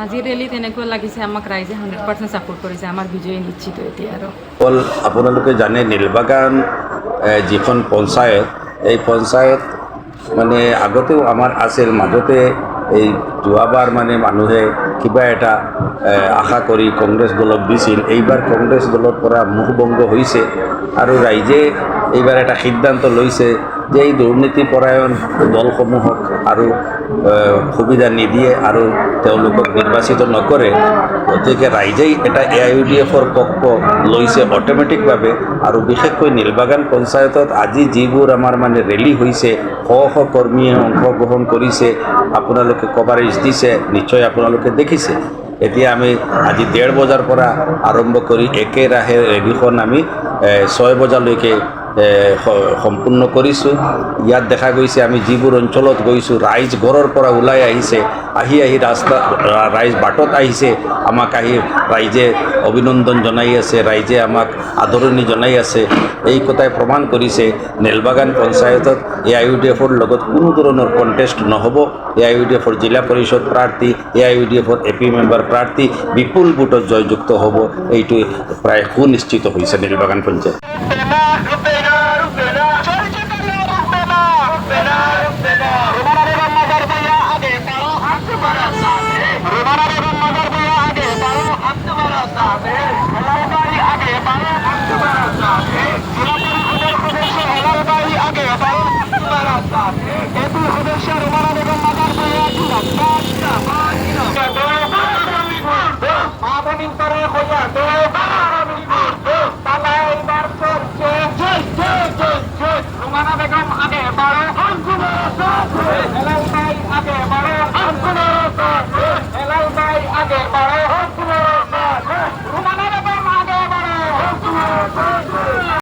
আজি ৰেলীত এনেকুৱা লাগিছে আমাক ৰাইজে 100% ছাপোৰ্ট কৰিছে, আমাৰ বিজয় নিশ্চিত এতিয়া। আৰু অকল আপোনালোকে জানে নীলবাগান যিখন পঞ্চায়ত, এই পঞ্চায়ত মানে আগতেও আমাৰ আছিল, মাজতে এই যোৱাবাৰ মানে মানুহে কিবা এটা আশা কৰি কংগ্ৰেছ দলক দিছিল। এইবাৰ কংগ্ৰেছ দলৰ পৰা মুখভংগ হৈছে আৰু ৰাইজে এইবাৰ এটা সিদ্ধান্ত লৈছে যে এই দুৰ্নীতিপৰায়ণ দলসমূহক আৰু সুবিধা নিদিয়ে আৰু তেওঁলোকক নিৰ্বাচিত নকৰে। গতিকে ৰাইজেই এটা AIUDFৰ পক্ষ লৈছে অট'মেটিকভাৱে। আৰু বিশেষকৈ নীলবাগান পঞ্চায়তত আজি যিবোৰ আমাৰ মানে ৰেলী হৈছে, শ শ কৰ্মীয়ে অংশগ্ৰহণ কৰিছে, আপোনালোকে কভাৰেজ দিছে, নিশ্চয় আপোনালোকে দেখিছে। এতিয়া আমি আজি 1:30 বজাৰ পৰা আৰম্ভ কৰি একেৰাহে ৰেলীখন আমি 6 বজালৈকে সম্পূৰ্ণ কৰিছোঁ। ইয়াত দেখা গৈছে আমি যিবোৰ অঞ্চলত গৈছোঁ, ৰাইজ ঘৰৰ পৰা ওলাই আহিছে, আহি ৰাইজ বাটত আহিছে, আমাক আহি ৰাইজে অভিনন্দন জনাই আছে, ৰাইজে আমাক আদৰণি জনাই আছে। এই কথাই প্ৰমাণ কৰিছে নীলবাগান পঞ্চায়তত AIUDFৰ লগত কোনো ধৰণৰ কণ্টেষ্ট নহ'ব। AIUDFৰ জিলা পৰিষদ প্ৰাৰ্থী, AIUDFৰ AP মেম্বাৰ প্ৰাৰ্থী বিপুল ভোটত জয়যুক্ত হ'ব, এইটো প্ৰায় সুনিশ্চিত হৈছে নীলবাগান পঞ্চায়ত। আগে